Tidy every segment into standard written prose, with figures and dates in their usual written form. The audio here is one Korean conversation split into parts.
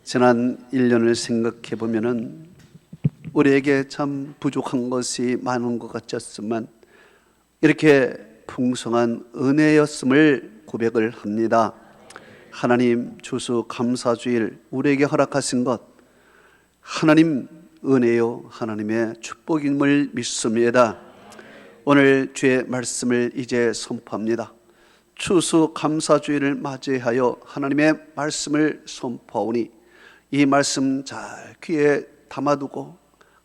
지난 1년을 생각해 보면은 우리에게 참 부족한 것이 많은 것 같았지만 이렇게 풍성한 은혜였음을 고백을 합니다. 하나님 추수 감사주일 우리에게 허락하신 것 하나님 은혜요 하나님의 축복임을 믿습니다. 오늘 주의 말씀을 이제 선포합니다. 추수 감사주일을 맞이하여 하나님의 말씀을 선포하오니 이 말씀 잘 귀에 담아두고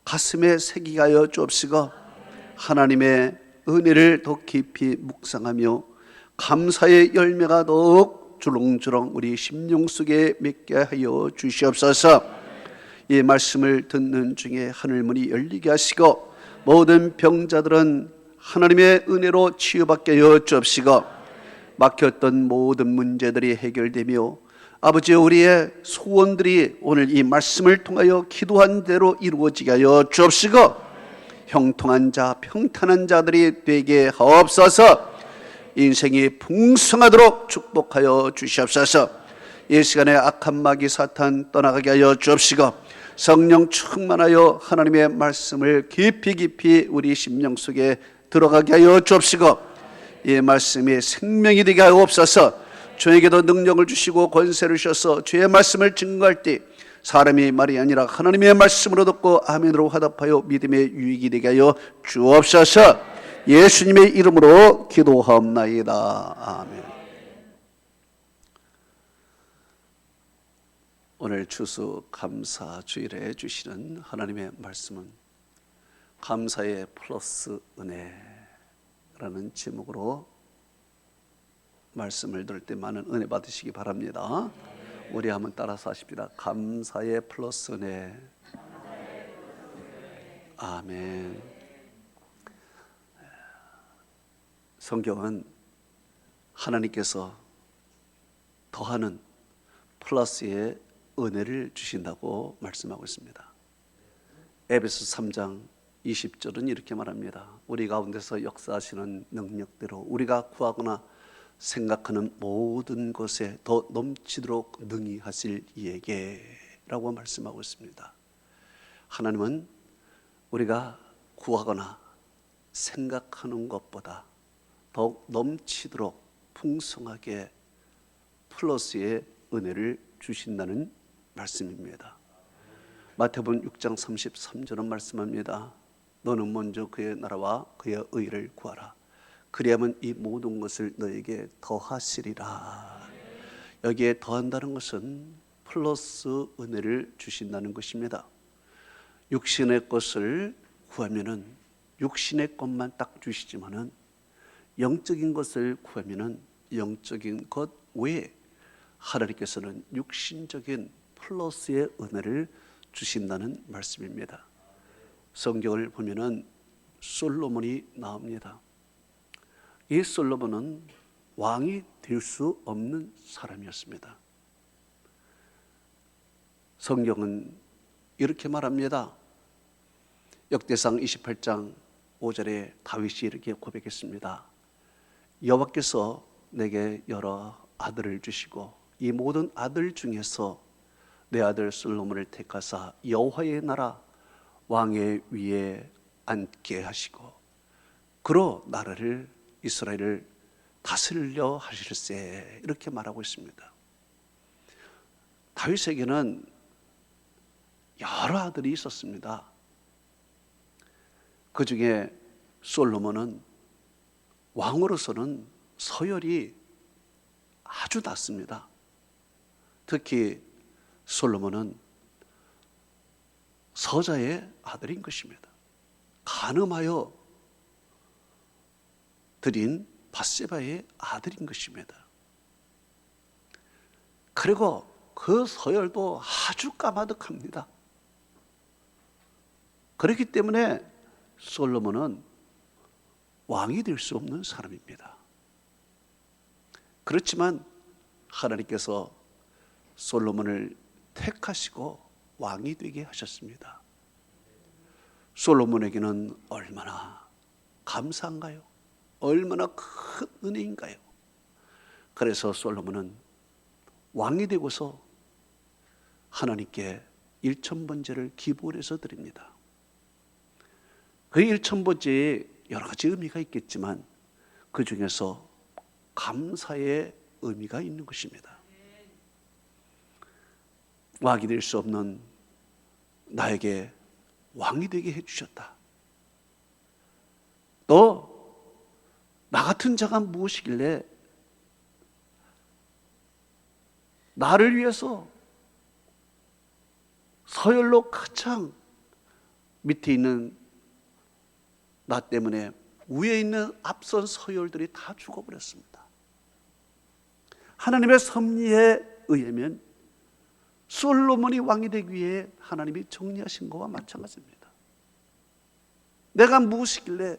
가슴에 새기게 하여 주옵시고 하나님의 은혜를 더 깊이 묵상하며 감사의 열매가 더욱 주렁주렁 우리 심령 속에 맺게 하여 주시옵소서. 이 말씀을 듣는 중에 하늘문이 열리게 하시고 모든 병자들은 하나님의 은혜로 치유받게 하여 주옵시고 막혔던 모든 문제들이 해결되며 아버지 우리의 소원들이 오늘 이 말씀을 통하여 기도한 대로 이루어지게 하여 주옵시고 형통한 자 평탄한 자들이 되게 하옵소서. 인생이 풍성하도록 축복하여 주시옵소서. 이 시간에 악한 마귀 사탄 떠나가게 하여 주옵시고 성령 충만하여 하나님의 말씀을 깊이 우리 심령 속에 들어가게 하여 주옵시고 이 말씀이 생명이 되게 하옵소서. 저에게도 능력을 주시고 권세를 주셔서 주의 말씀을 증거할 때 사람의 말이 아니라 하나님의 말씀으로 듣고 아멘으로 화답하여 믿음의 유익이 되게 하여 주옵소서. 예수님의 이름으로 기도하옵나이다. 아멘. 오늘 추수 감사 주일에 주시는 하나님의 말씀은 감사의 플러스 은혜라는 제목으로 말씀을 들을 때 많은 은혜 받으시기 바랍니다. 우리 한번 따라서 하십시다. 감사의 플러스 은혜. 아멘. 성경은 하나님께서 더하는 플러스의 은혜를 주신다고 말씀하고 있습니다. 에베소 3장 20절은 이렇게 말합니다. 우리 가운데서 역사하시는 능력대로 우리가 구하거나 생각하는 모든 것에 더 넘치도록 능히 하실 이에게 라고 말씀하고 있습니다. 하나님은 우리가 구하거나 생각하는 것보다 더욱 넘치도록 풍성하게 플러스의 은혜를 주신다는 말씀입니다. 마태복음 6장 33절은 말씀합니다. 너는 먼저 그의 나라와 그의 의를 구하라. 그리하면 이 모든 것을 너에게 더하시리라. 여기에 더한다는 것은 플러스 은혜를 주신다는 것입니다. 육신의 것을 구하면은 육신의 것만 딱 주시지만은 영적인 것을 구하면은 영적인 것 외에 하나님께서는 육신적인 플러스의 은혜를 주신다는 말씀입니다. 성경을 보면은 솔로몬이 나옵니다. 이 솔로몬은 왕이 될 수 없는 사람이었습니다. 성경은 이렇게 말합니다. 역대상 28장 5절에 다윗이 이렇게 고백했습니다. 여호와께서 내게 여러 아들을 주시고 이 모든 아들 중에서 내 아들 솔로몬을 택하사 여호와의 나라 왕의 위에 앉게 하시고 그로 나라를 이스라엘을 다스리려 하실세 이렇게 말하고 있습니다. 다윗에게는 여러 아들이 있었습니다. 그 중에 솔로몬은 왕으로서는 서열이 아주 낮습니다. 특히 솔로몬은 서자의 아들인 것입니다. 간음하여 드린 밧세바의 아들인 것입니다. 그리고 그 서열도 아주 까마득합니다. 그렇기 때문에 솔로몬은 왕이 될 수 없는 사람입니다. 그렇지만 하나님께서 솔로몬을 택하시고 왕이 되게 하셨습니다. 솔로몬에게는 얼마나 감사한가요? 얼마나 큰 은혜인가요? 그래서 솔로몬은 왕이 되고서 하나님께 일천번제를 기부해서 드립니다. 그 일천번제에 여러 가지 의미가 있겠지만 그 중에서 감사의 의미가 있는 것입니다. 왕이 될 수 없는 나에게 왕이 되게 해주셨다. 또 나 같은 자가 무엇이길래 나를 위해서 서열로 가장 밑에 있는 나 때문에 위에 있는 앞선 서열들이 다 죽어버렸습니다. 하나님의 섭리에 의하면 솔로몬이 왕이 되기 위해 하나님이 정리하신 것과 마찬가지입니다. 내가 무엇이길래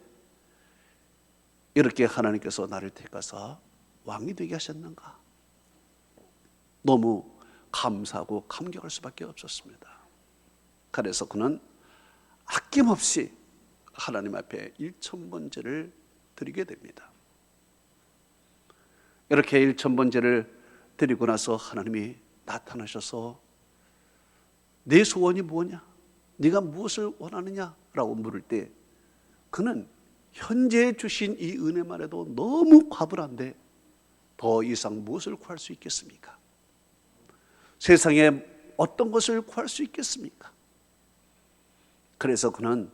이렇게 하나님께서 나를 택하사 왕이 되게 하셨는가? 너무 감사하고 감격할 수밖에 없었습니다. 그래서 그는 아낌없이 하나님 앞에 일천번제를 드리게 됩니다. 이렇게 일천번제를 드리고 나서 하나님이 나타나셔서 내 소원이 뭐냐? 네가 무엇을 원하느냐라고 물을 때 그는 현재 주신 이 은혜만 해도 너무 과분한데 더 이상 무엇을 구할 수 있겠습니까? 세상에 어떤 것을 구할 수 있겠습니까? 그래서 그는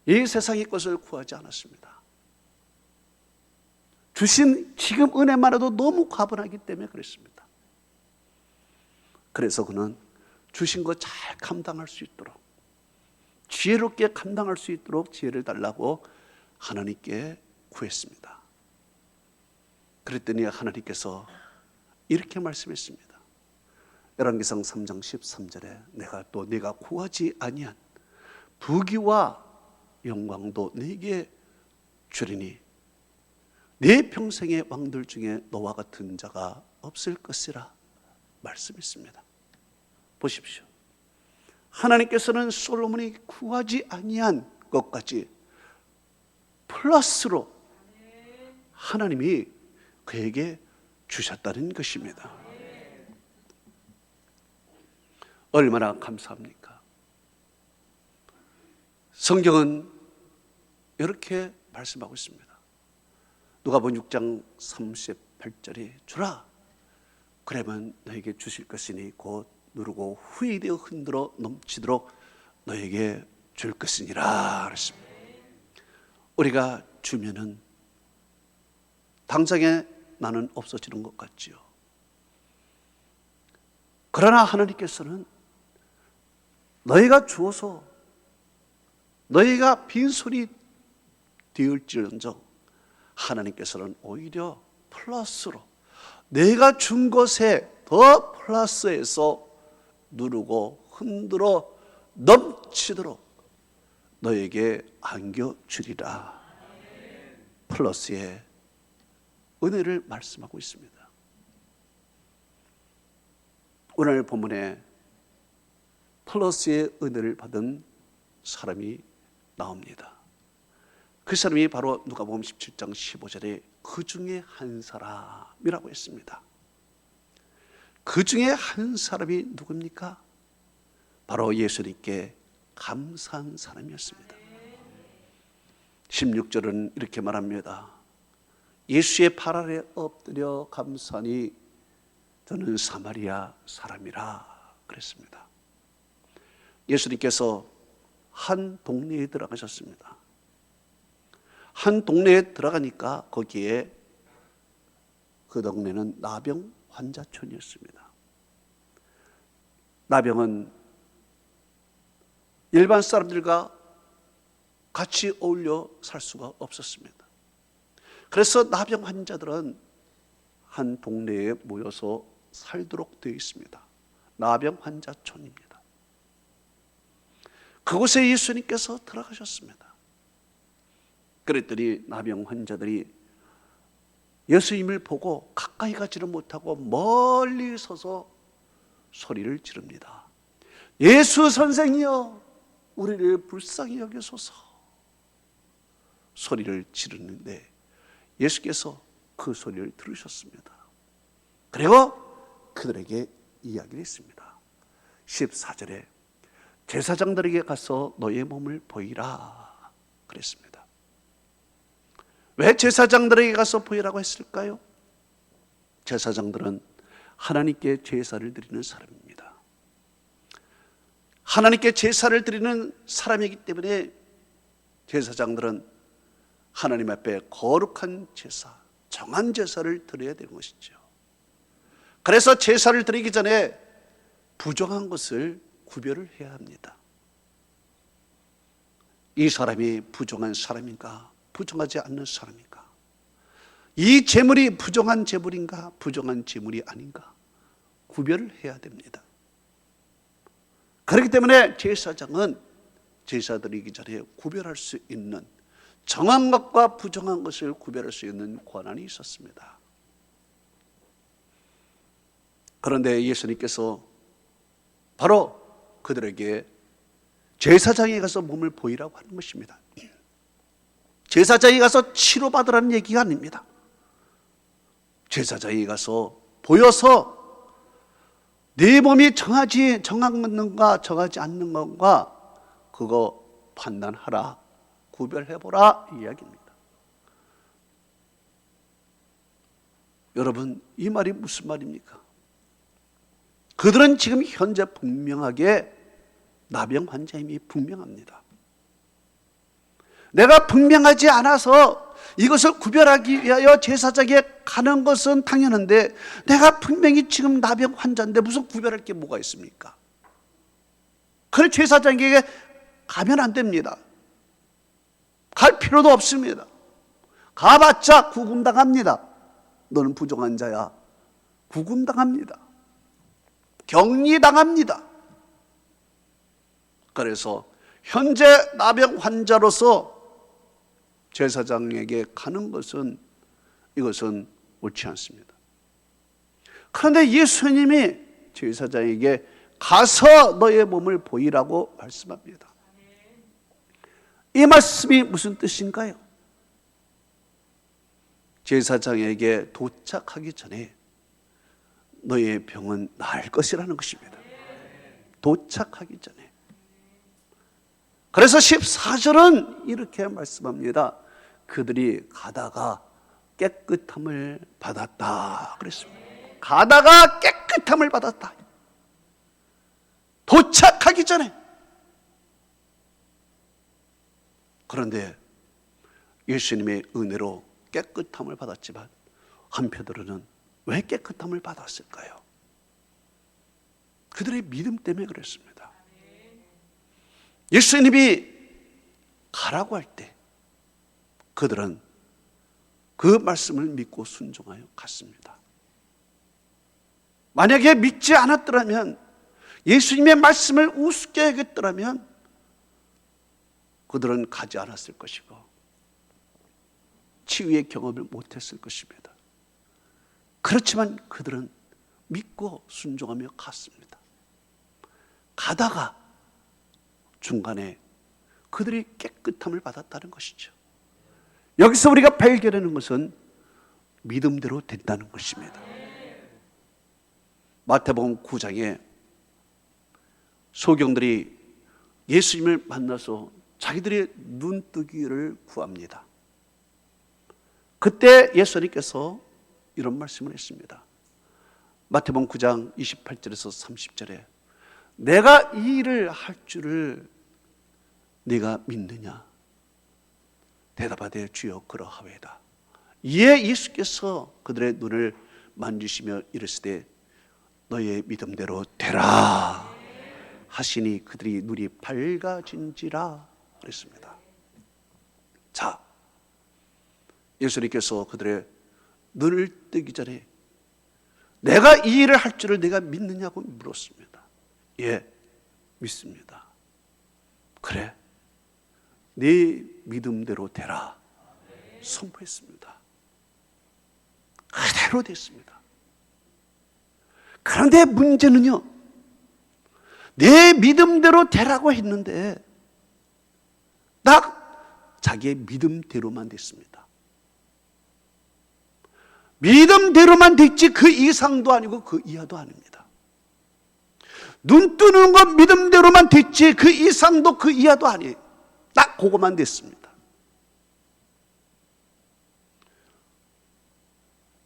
이 세상의 것을 구하지 않았습니다. 주신 지금 은혜만 해도 너무 과분하기 때문에 그랬습니다. 그래서 그는 주신 것 잘 감당할 수 있도록, 지혜롭게 감당할 수 있도록 지혜를 달라고 하나님께 구했습니다. 그랬더니 하나님께서 이렇게 말씀했습니다. 열왕기상 3장 13절에 내가 구하지 아니한 부귀와 영광도 네게 주리니 네 평생의 왕들 중에 너와 같은 자가 없을 것이라 말씀했습니다. 보십시오. 하나님께서는 솔로몬이 구하지 아니한 것까지 플러스로 하나님이 그에게 주셨다는 것입니다. 얼마나 감사합니까? 성경은 이렇게 말씀하고 있습니다. 누가복음 6장 38절에 주라 그러면 너에게 주실 것이니 곧 누르고 후히 되어 흔들어 넘치도록 너에게 줄 것이니라 그랬습니다. 우리가 주면은 당장에 나는 없어지는 것 같지요. 그러나 하나님께서는 너희가 주어서 너희가 빈손이 되을지언정 하나님께서는 오히려 플러스로 내가 준 것에 더 플러스해서 누르고 흔들어 넘치도록 너에게 안겨주리라. 플러스의 은혜를 말씀하고 있습니다. 오늘 본문에 플러스의 은혜를 받은 사람이 나옵니다. 그 사람이 바로 누가복음 17장 15절에 그 중에 한 사람이라고 했습니다. 그 중에 한 사람이 누굽니까? 바로 예수님께 감사한 사람이었습니다. 16절은 이렇게 말합니다. 예수의 발 아래 엎드려 감사하니 저는 사마리아 사람이라 그랬습니다. 예수님께서 한 동네에 들어가셨습니다. 한 동네에 들어가니까 거기에 그 동네는 나병 환자촌이었습니다. 나병은 일반 사람들과 같이 어울려 살 수가 없었습니다. 그래서 나병 환자들은 한 동네에 모여서 살도록 되어 있습니다. 나병 환자촌입니다. 그곳에 예수님께서 들어가셨습니다. 그랬더니 나병 환자들이 예수님을 보고 가까이 가지를 못하고 멀리 서서 소리를 지릅니다. 예수 선생이여 우리를 불쌍히 여기소서. 소리를 지르는데 예수께서 그 소리를 들으셨습니다. 그리고 그들에게 이야기를 했습니다. 14절에 제사장들에게 가서 너의 몸을 보이라 그랬습니다. 왜 제사장들에게 가서 보이라고 했을까요? 제사장들은 하나님께 제사를 드리는 사람입니다. 하나님께 제사를 드리는 사람이기 때문에 제사장들은 하나님 앞에 거룩한 제사, 정한 제사를 드려야 되는 것이죠. 그래서 제사를 드리기 전에 부정한 것을 구별을 해야 합니다. 이 사람이 부정한 사람인가, 부정하지 않는 사람인가, 이 제물이 부정한 제물인가, 부정한 제물이 아닌가 구별을 해야 됩니다. 그렇기 때문에 제사장은 제사 드리기 전에 구별할 수 있는, 정한 것과 부정한 것을 구별할 수 있는 권한이 있었습니다. 그런데 예수님께서 바로 그들에게 제사장에 가서 몸을 보이라고 하는 것입니다. 제사장에 가서 치료받으라는 얘기가 아닙니다. 제사장에 가서 보여서 네 몸이 정한건가 정하지 않는 건가 그거 판단하라, 구별해보라 이 이야기입니다. 여러분, 이 말이 무슨 말입니까? 그들은 지금 현재 분명하게 나병 환자임이 분명합니다. 내가 분명하지 않아서 이것을 구별하기 위하여 제사장에 가는 것은 당연한데, 내가 분명히 지금 나병 환자인데 무슨 구별할 게 뭐가 있습니까? 그래, 제사장에게 가면 안 됩니다. 갈 필요도 없습니다. 가봤자 구금당합니다. 너는 부정한 자야. 구금당합니다. 격리당합니다. 그래서 현재 나병 환자로서 제사장에게 가는 것은, 이것은 옳지 않습니다. 그런데 예수님이 제사장에게 가서 너의 몸을 보이라고 말씀합니다. 이 말씀이 무슨 뜻인가요? 제사장에게 도착하기 전에 너의 병은 나을 것이라는 것입니다. 도착하기 전에. 그래서 14절은 이렇게 말씀합니다. 그들이 가다가 깨끗함을 받았다 그랬습니다. 가다가 깨끗함을 받았다. 도착하기 전에. 그런데 예수님의 은혜로 깨끗함을 받았지만 한편으로는 왜 깨끗함을 받았을까요? 그들의 믿음 때문에 그랬습니다. 예수님이 가라고 할 때 그들은 그 말씀을 믿고 순종하여 갔습니다. 만약에 믿지 않았더라면, 예수님의 말씀을 우습게 여겼더라면 그들은 가지 않았을 것이고 치유의 경험을 못했을 것입니다. 그렇지만 그들은 믿고 순종하며 갔습니다. 가다가 중간에 그들이 깨끗함을 받았다는 것이죠. 여기서 우리가 발견하는 것은 믿음대로 된다는 것입니다. 마태복음 9장에 소경들이 예수님을 만나서 자기들의 눈뜨기를 구합니다. 그때 예수님께서 이런 말씀을 했습니다. 마태복음 9장 28절에서 30절에 내가 이 일을 할 줄을 네가 믿느냐? 대답하되 주여 그러하오이다. 이에 예수께서 그들의 눈을 만지시며 이르시되 너의 믿음대로 되라 하시니 그들이 눈이 밝아진지라 그랬습니다. 자, 예수님께서 그들의 눈을 뜨기 전에 내가 이 일을 할 줄을 내가 믿느냐고 물었습니다. 예, 믿습니다. 그래, 네 믿음대로 되라 선포했습니다. 그대로 됐습니다. 그런데 문제는요, 내 믿음대로 되라고 했는데 딱 자기의 믿음대로만 됐습니다. 믿음대로만 됐지 그 이상도 아니고 그 이하도 아닙니다. 눈 뜨는 건 믿음대로만 됐지 그 이상도 그 이하도 아니에요. 딱 그것만 됐습니다.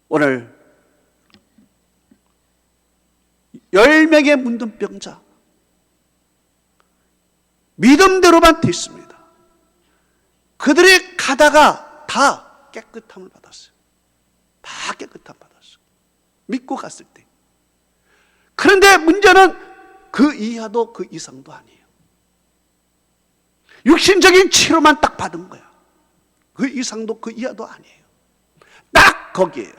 오늘 10명의 문둥병자 믿음대로만 됐습니다. 그들이 가다가 다 깨끗함을 받았어요. 다 깨끗함 받았어요. 믿고 갔을 때. 그런데 문제는 그 이하도 그 이상도 아니에요. 육신적인 치료만 딱 받은 거야. 그 이상도 그 이하도 아니에요. 딱 거기에요.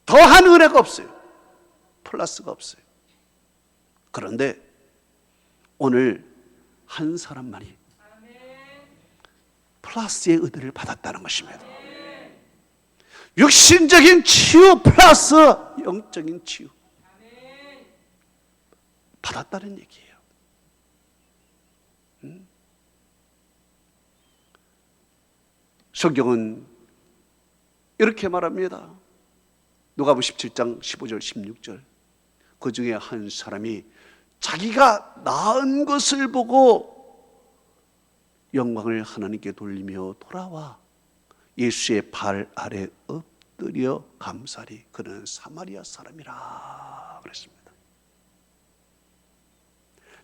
더한 은혜가 없어요. 플러스가 없어요. 그런데 오늘 한 사람만이 플러스의 은혜를 받았다는 것입니다. 육신적인 치유 플러스 영적인 치유 받았다는 얘기예요. 성경은 이렇게 말합니다. 누가복음 17장 15절 16절. 그 중에 한 사람이 자기가 낳은 것을 보고 영광을 하나님께 돌리며 돌아와 예수의 발 아래 엎드려 감사리. 그는 사마리아 사람이라 그랬습니다.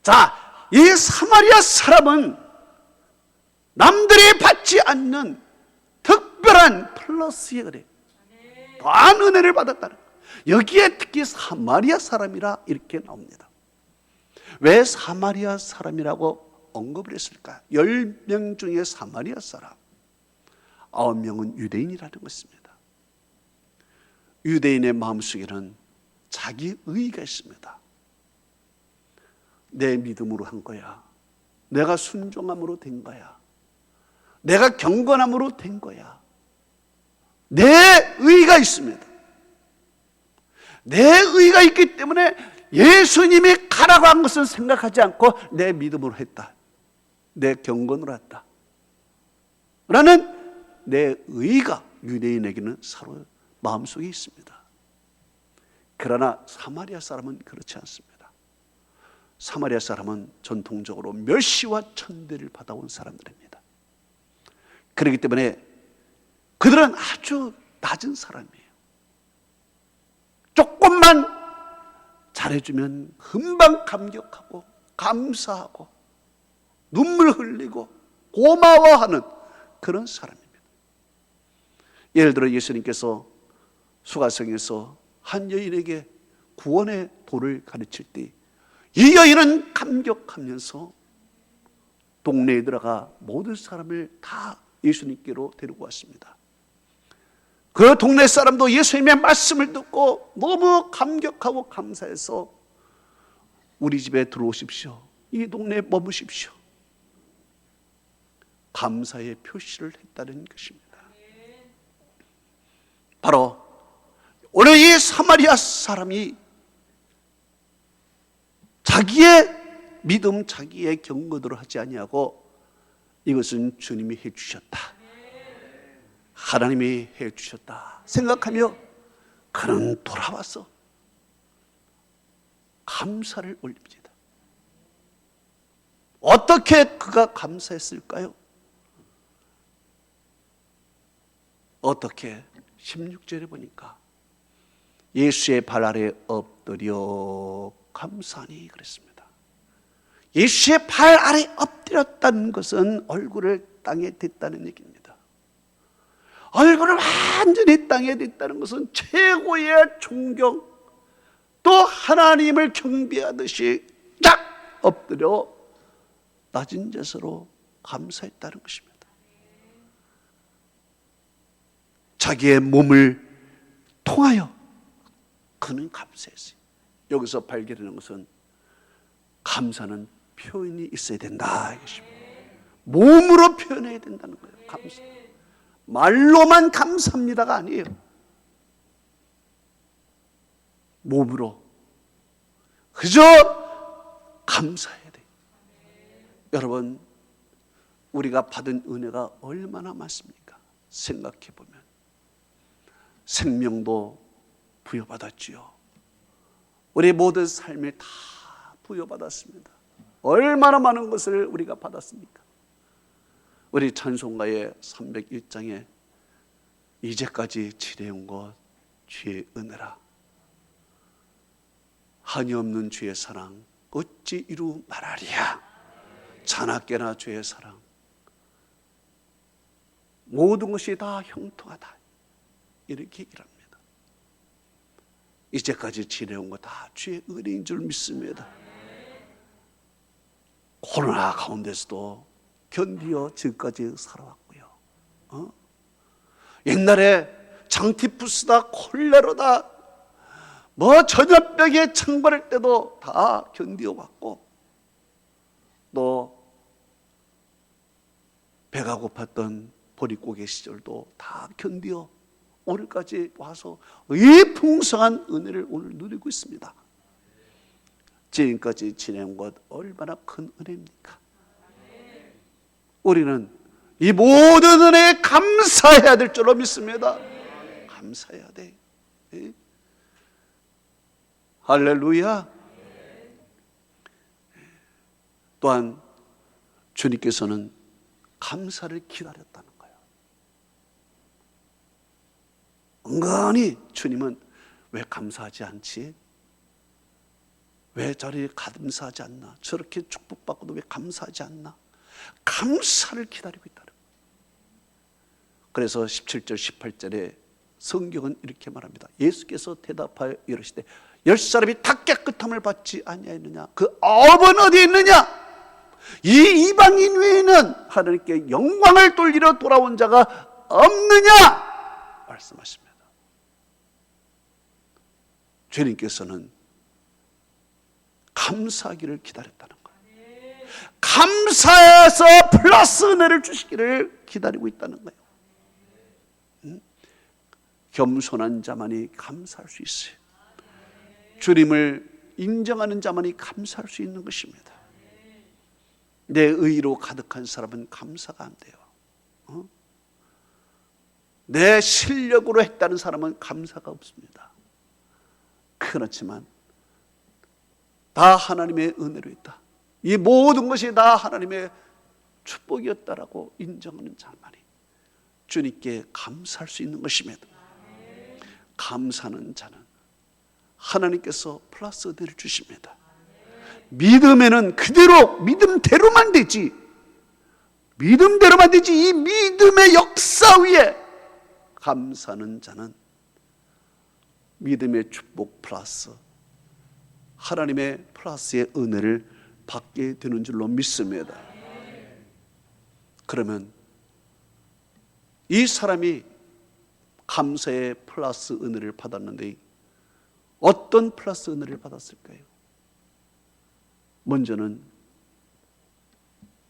자, 이 사마리아 사람은 남들이 받지 않는 특별한 플러스의 은혜, 더한 은혜를 받았다는 거예요. 여기에 특히 사마리아 사람이라 이렇게 나옵니다. 왜 사마리아 사람이라고 언급을 했을까? 10명 중에 사마리아 사람, 9명은 유대인이라는 것입니다. 유대인의 마음속에는 자기 의의가 있습니다. 내 믿음으로 한 거야. 내가 순종함으로 된 거야. 내가 경건함으로 된 거야. 내 의의가 있습니다. 내 의의가 있기 때문에 예수님이 가라고 한 것은 생각하지 않고 내 믿음으로 했다. 내 경건으로 했다. 라는 내 의의가 유대인에게는 서로 마음속에 있습니다. 그러나 사마리아 사람은 그렇지 않습니다. 사마리아 사람은 전통적으로 멸시와 천대를 받아온 사람들입니다. 그렇기 때문에 그들은 아주 낮은 사람이에요. 조금만 잘해주면 금방 감격하고 감사하고 눈물 흘리고 고마워하는 그런 사람입니다. 예를 들어 예수님께서 수가성에서 한 여인에게 구원의 도를 가르칠 때 이 여인은 감격하면서 동네에 들어가 모든 사람을 다 예수님께로 데리고 왔습니다. 그 동네 사람도 예수님의 말씀을 듣고 너무 감격하고 감사해서 우리 집에 들어오십시오. 이 동네에 머무십시오. 감사의 표시를 했다는 것입니다. 바로 오늘 이 사마리아 사람이 자기의 믿음, 자기의 경건으로 하지 아니하고 이것은 주님이 해주셨다, 하나님이 해주셨다 생각하며 그는 돌아와서 감사를 올립니다. 어떻게 그가 감사했을까요? 어떻게? 16절에 보니까 예수의 발 아래 엎드려 감사하니 그랬습니다. 예수의 발 아래 엎드렸다는 것은 얼굴을 땅에 댔다는 얘기입니다. 얼굴을 완전히 땅에 댔다는 것은 최고의 존경, 또 하나님을 경배하듯이 쫙 엎드려 낮은 자세로 감사했다는 것입니다. 자기의 몸을 통하여 그는 감사했어요. 여기서 발견하는 것은 감사는 표현이 있어야 된다 이것입니다. 몸으로 표현해야 된다는 거예요. 감사. 말로만 감사합니다가 아니에요. 몸으로 그저 감사해야 돼요. 여러분, 우리가 받은 은혜가 얼마나 많습니까? 생각해 보면 생명도 부여받았지요. 우리 모든 삶에 다 부여받았습니다. 얼마나 많은 것을 우리가 받았습니까? 우리 찬송가의 301장에 이제까지 지내온 것 주의 은혜라, 한이 없는 주의 사랑 어찌 이루 말하리야. 자나깨나 주의 사랑 모든 것이 다 형통하다, 이렇게 얘기를 합니다. 이제까지 지내온 것 다 주의 은혜인 줄 믿습니다. 코로나 가운데서도 견디어 지금까지 살아왔고요. 옛날에 장티푸스다, 콜레라다, 전염병에 창궐할 때도 다 견디어왔고, 또 배가 고팠던 보릿고개 시절도 다 견디어 오늘까지 와서 이 풍성한 은혜를 오늘 누리고 있습니다. 지금까지 지내온 것 얼마나 큰 은혜입니까? 우리는 이 모든 은혜에 감사해야 될 줄로 믿습니다. 감사해야 돼. 예? 할렐루야. 또한 주님께서는 감사를 기다렸다는 거예요. 은근히 주님은 왜 감사하지 않지? 왜 저리 감사하지 않나? 저렇게 축복받고도 왜 감사하지 않나? 감사를 기다리고 있다는 거예요. 그래서 17절 18절에 성경은 이렇게 말합니다. 예수께서 대답하여 이르시되 10사람이 다 깨끗함을 받지 아니하였느냐? 그 아홉은 어디 있느냐? 이 이방인 외에는 하나님께 영광을 돌리러 돌아온 자가 없느냐? 말씀하십니다. 주님께서는 감사하기를 기다렸다는 거예요. 감사해서 플러스 은혜를 주시기를 기다리고 있다는 거예요. 겸손한 자만이 감사할 수 있어요. 주님을 인정하는 자만이 감사할 수 있는 것입니다. 내 의로 가득한 사람은 감사가 안 돼요. 내 실력으로 했다는 사람은 감사가 없습니다. 그렇지만 다 하나님의 은혜로 있다, 이 모든 것이 다 하나님의 축복이었다라고 인정하는 자만이 주님께 감사할 수 있는 것입니다. 감사하는 자는 하나님께서 플러스 은혜를 주십니다. 믿음에는 그대로 믿음대로만 되지, 믿음대로만 되지, 이 믿음의 역사 위에 감사하는 자는 믿음의 축복 플러스 하나님의 플러스의 은혜를 받게 되는 줄로 믿습니다. 그러면 이 사람이 감사의 플러스 은혜를 받았는데 어떤 플러스 은혜를 받았을까요? 먼저는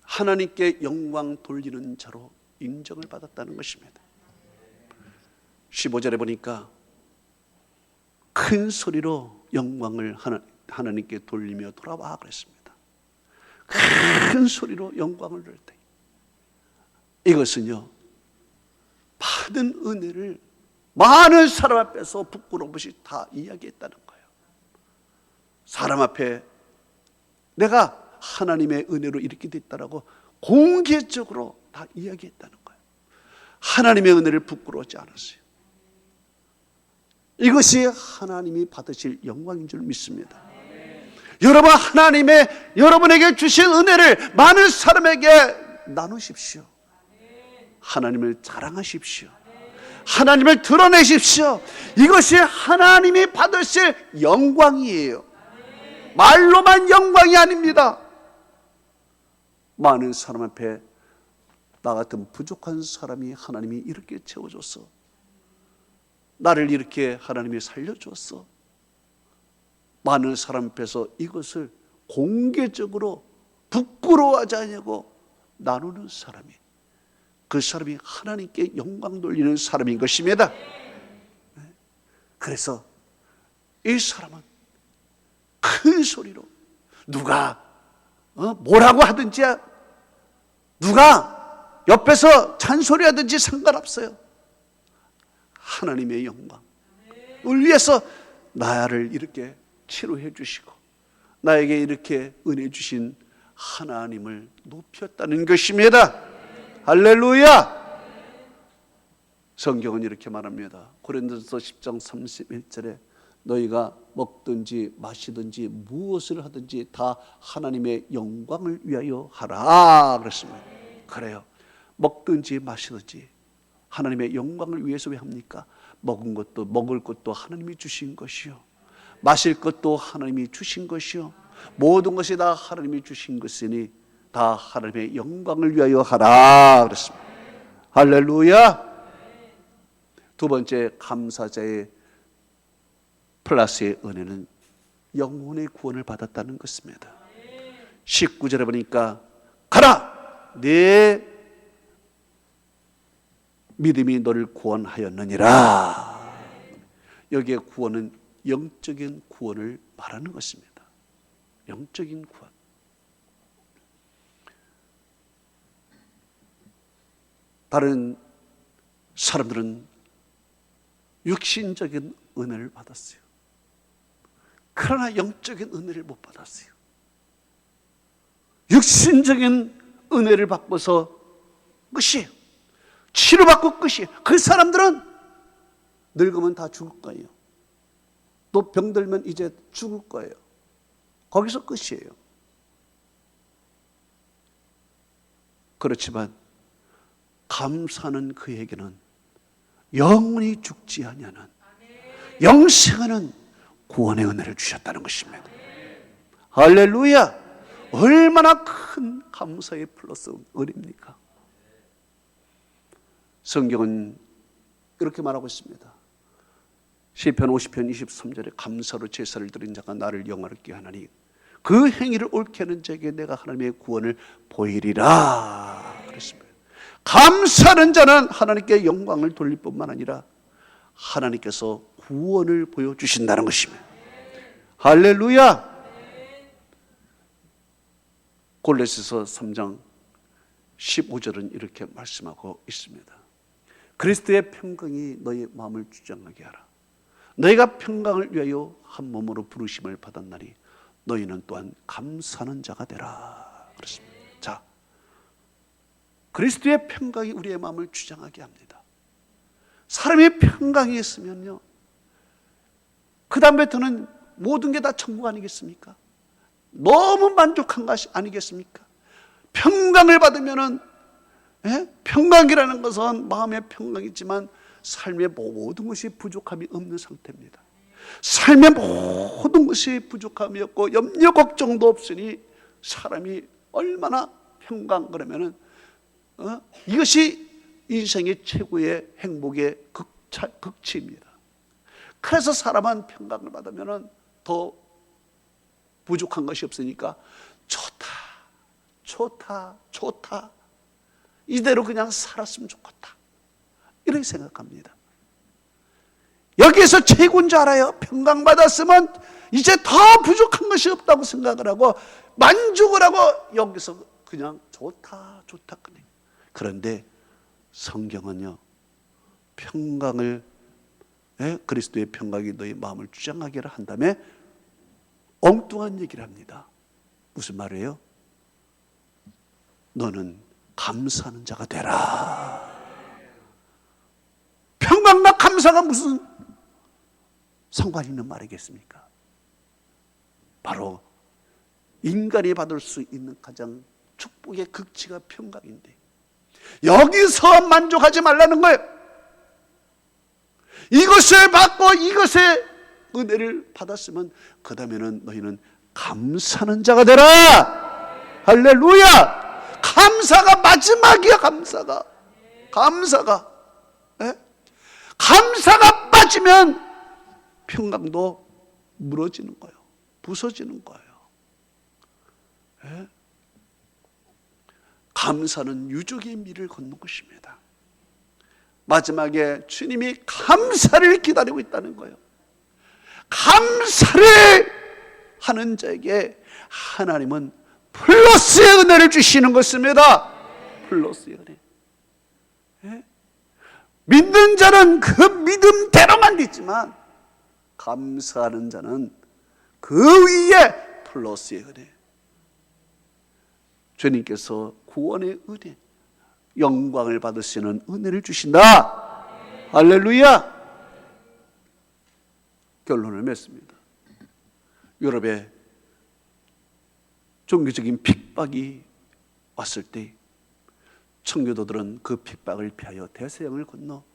하나님께 영광 돌리는 자로 인정을 받았다는 것입니다. 15절에 보니까 큰 소리로 영광을 하나님께 돌리며 돌아와 그랬습니다. 큰 소리로 영광을 돌릴 때, 이것은요, 받은 은혜를 많은 사람 앞에서 부끄러움 없이 다 이야기했다는 거예요. 사람 앞에 내가 하나님의 은혜로 이렇게 됐다라고 공개적으로 다 이야기했다는 거예요. 하나님의 은혜를 부끄러워하지 않았어요. 이것이 하나님이 받으실 영광인 줄 믿습니다. 여러분, 여러분에게 주신 은혜를 많은 사람에게 나누십시오. 하나님을 자랑하십시오. 하나님을 드러내십시오. 이것이 하나님이 받으실 영광이에요. 말로만 영광이 아닙니다. 많은 사람 앞에 나 같은 부족한 사람이 하나님이 이렇게 채워줬어, 나를 이렇게 하나님이 살려줬어, 많은 사람 앞에서 이것을 공개적으로 부끄러워하지 않냐고 나누는 사람이, 그 사람이 하나님께 영광 돌리는 사람인 것입니다. 그래서 이 사람은 큰 소리로 누가 뭐라고 하든지, 누가 옆에서 잔소리하든지 상관없어요. 하나님의 영광을 위해서 나를 이렇게 치료해 주시고 나에게 이렇게 은혜 주신 하나님을 높였다는 것입니다. 할렐루야! 성경은 이렇게 말합니다. 고린도서 10장 31절에 너희가 먹든지 마시든지 무엇을 하든지 다 하나님의 영광을 위하여 하라 그랬습니다. 그래요. 먹든지 마시든지 하나님의 영광을 위해서 왜 합니까? 먹은 것도 먹을 것도 하나님이 주신 것이요, 마실 것도 하나님이 주신 것이요, 모든 것이 다 하나님이 주신 것이니 다 하나님의 영광을 위하여 하라 그랬습니다. 할렐루야. 두 번째 감사자의 플러스의 은혜는 영혼의 구원을 받았다는 것입니다. 19절에 보니까 가라 네 믿음이 너를 구원하였느니라. 여기에 구원은 영적인 구원을 말하는 것입니다. 영적인 구원. 다른 사람들은 육신적인 은혜를 받았어요. 그러나 영적인 은혜를 못 받았어요. 육신적인 은혜를 받고서 끝이에요. 치료받고 끝이에요. 그 사람들은 늙으면 다 죽을 거예요. 또 병들면 이제 죽을 거예요. 거기서 끝이에요. 그렇지만 감사는 그에게는 영원히 죽지 아니하는 영생하는 구원의 은혜를 주셨다는 것입니다. 할렐루야! 얼마나 큰 감사의 플러스 은혜입니까? 성경은 이렇게 말하고 있습니다. 시편 50편 23절에 감사로 제사를 드린 자가 나를 영화롭게 하나니 그 행위를 옳게 하는 자에게 내가 하나님의 구원을 보이리라 그랬습니다. 감사하는 자는 하나님께 영광을 돌릴 뿐만 아니라 하나님께서 구원을 보여주신다는 것입니다. 할렐루야. 골로새서 3장 15절은 이렇게 말씀하고 있습니다. 그리스도의 평강이 너희 마음을 주장하게 하라. 너희가 평강을 위하여 한 몸으로 부르심을 받았나니 너희는 또한 감사하는 자가 되라 그렇습니다. 자, 그리스도의 평강이 우리의 마음을 주장하게 합니다. 사람이 평강이 있으면요, 그 다음부터는 모든 게 다 천국 아니겠습니까? 너무 만족한 것이 아니겠습니까? 평강을 받으면은, 평강이라는 것은 마음의 평강이지만 삶의 모든 것이 부족함이 없는 상태입니다. 삶의 모든 것이 부족함이 없고 염려 걱정도 없으니 사람이 얼마나 평강, 그러면은 이것이 인생의 최고의 행복의 극치입니다. 그래서 사람은 평강을 받으면 더 부족한 것이 없으니까 좋다, 좋다, 좋다, 이대로 그냥 살았으면 좋겠다, 이렇게 생각합니다. 여기에서 최고인 줄 알아요. 평강 받았으면 이제 더 부족한 것이 없다고 생각을 하고 만족을 하고 여기서 그냥 좋다, 좋다 그래. 그런데 성경은요, 평강을, 그리스도의 평강이 너희 마음을 주장하게 한 다음에 엉뚱한 얘기를 합니다. 무슨 말이에요? 너는 감사하는 자가 되라. 평강과 감사가 무슨 상관이 있는 말이겠습니까? 바로 인간이 받을 수 있는 가장 축복의 극치가 평강인데 여기서 만족하지 말라는 거예요. 이것을 받고 이것의 은혜를 받았으면 그 다음에는 너희는 감사하는 자가 되라. 할렐루야. 감사가 마지막이야. 감사가 빠지면 평강도 무너지는 거예요. 부서지는 거예요. 감사는 유족의 미를 걷는 것입니다. 마지막에 주님이 감사를 기다리고 있다는 거예요. 감사를 하는 자에게 하나님은 플러스의 은혜를 주시는 것입니다. 플러스의 은혜. 믿는 자는 그 믿음대로만 믿지만 감사하는 자는 그 위에 플러스의 은혜. 주님께서 구원의 은혜, 영광을 받으시는 은혜를 주신다. 할렐루야. 결론을 맺습니다. 유럽에 종교적인 핍박이 왔을 때 청교도들은 그 핍박을 피하여 대서양을 건너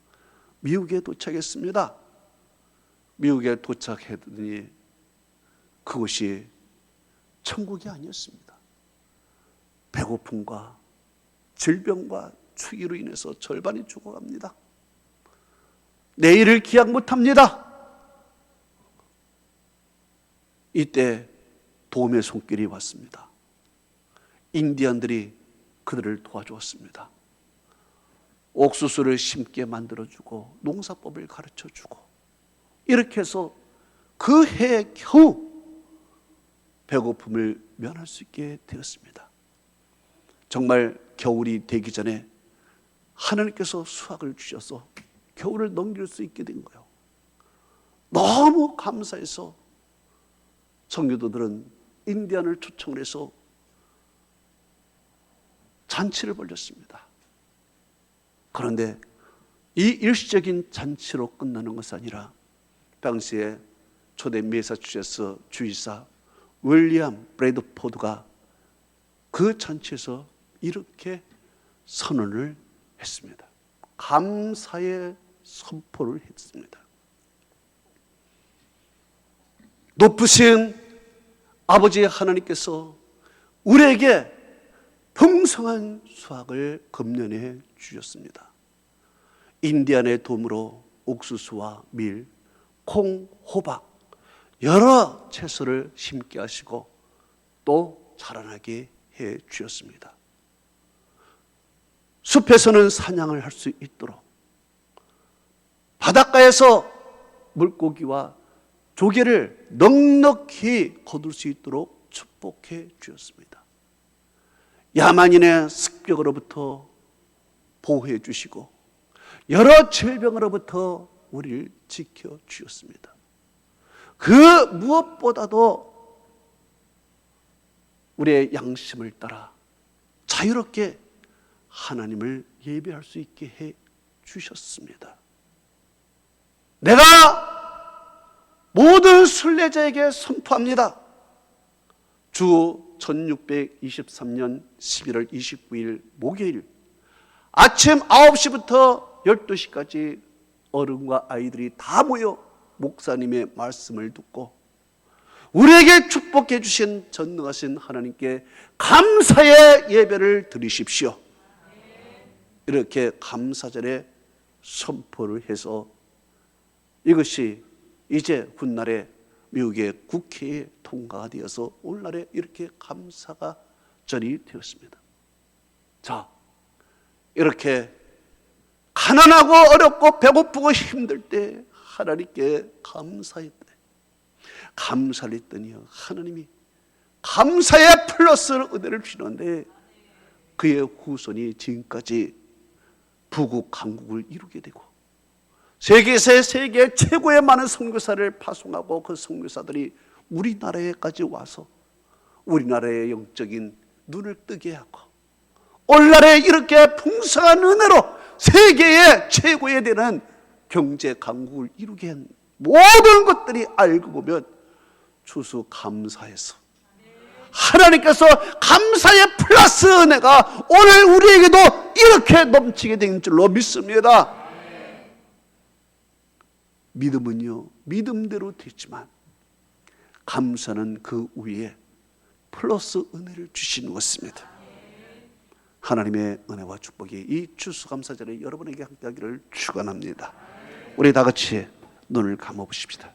미국에 도착했습니다. 미국에 도착했더니 그곳이 천국이 아니었습니다. 배고픔과 질병과 추위로 인해서 절반이 죽어갑니다. 내일을 기약 못합니다. 이때 도움의 손길이 왔습니다. 인디언들이 그들을 도와주었습니다. 옥수수를 심게 만들어주고 농사법을 가르쳐주고 이렇게 해서 그 해에 겨우 배고픔을 면할 수 있게 되었습니다. 정말 겨울이 되기 전에 하나님께서 수확을 주셔서 겨울을 넘길 수 있게 된 거예요. 너무 감사해서 청교도들은 인디언을 초청을 해서 잔치를 벌였습니다. 그런데 이 일시적인 잔치로 끝나는 것이 아니라 당시에 초대 매사추세츠 주지사 윌리엄 브래드포드가 그 잔치에서 이렇게 선언을 했습니다. 감사의 선포를 했습니다. 높으신 아버지 하나님께서 우리에게 풍성한 수확을 금년에 주셨습니다. 인디안의 도움으로 옥수수와 밀, 콩, 호박 여러 채소를 심게 하시고 또 자라나게 해 주셨습니다. 숲에서는 사냥을 할 수 있도록, 바닷가에서 물고기와 조개를 넉넉히 거둘 수 있도록 축복해 주셨습니다. 야만인의 습격으로부터 보호해 주시고 여러 질병으로부터 우리를 지켜 주셨습니다. 그 무엇보다도 우리의 양심을 따라 자유롭게 하나님을 예배할 수 있게 해 주셨습니다. 내가 모든 순례자에게 선포합니다. 주 1623년 11월 29일 목요일 아침 9시부터 12시까지 어른과 아이들이 다 모여 목사님의 말씀을 듣고 우리에게 축복해 주신 전능하신 하나님께 감사의 예배를 드리십시오. 이렇게 감사절에 선포를 해서 이것이 이제 훗날에 미국의 국회에 통과가 되어서 오늘날에 이렇게 감사가 절이 되었습니다. 자, 이렇게 가난하고 어렵고 배고프고 힘들 때 하나님께 감사했대. 감사를 했더니요, 하나님이 감사의 플러스 은혜를 주시는데 그의 후손이 지금까지 부국 강국을 이루게 되고 세계에서 세계 최고의 많은 선교사를 파송하고 그 선교사들이 우리나라에까지 와서 우리나라의 영적인 눈을 뜨게 하고 오늘날에 이렇게 풍성한 은혜로 세계의 최고에 되는 경제 강국을 이루게 한 모든 것들이 알고 보면 추수 감사해서 하나님께서 감사의 플러스 은혜가 오늘 우리에게도 이렇게 넘치게 된 줄로 믿습니다. 믿음은요, 믿음대로 되지만 감사는 그 위에 플러스 은혜를 주시는 것입니다. 하나님의 은혜와 축복이 이 추수감사절에 여러분에게 함께하기를 축원합니다. 우리 다 같이 눈을 감아보십시다.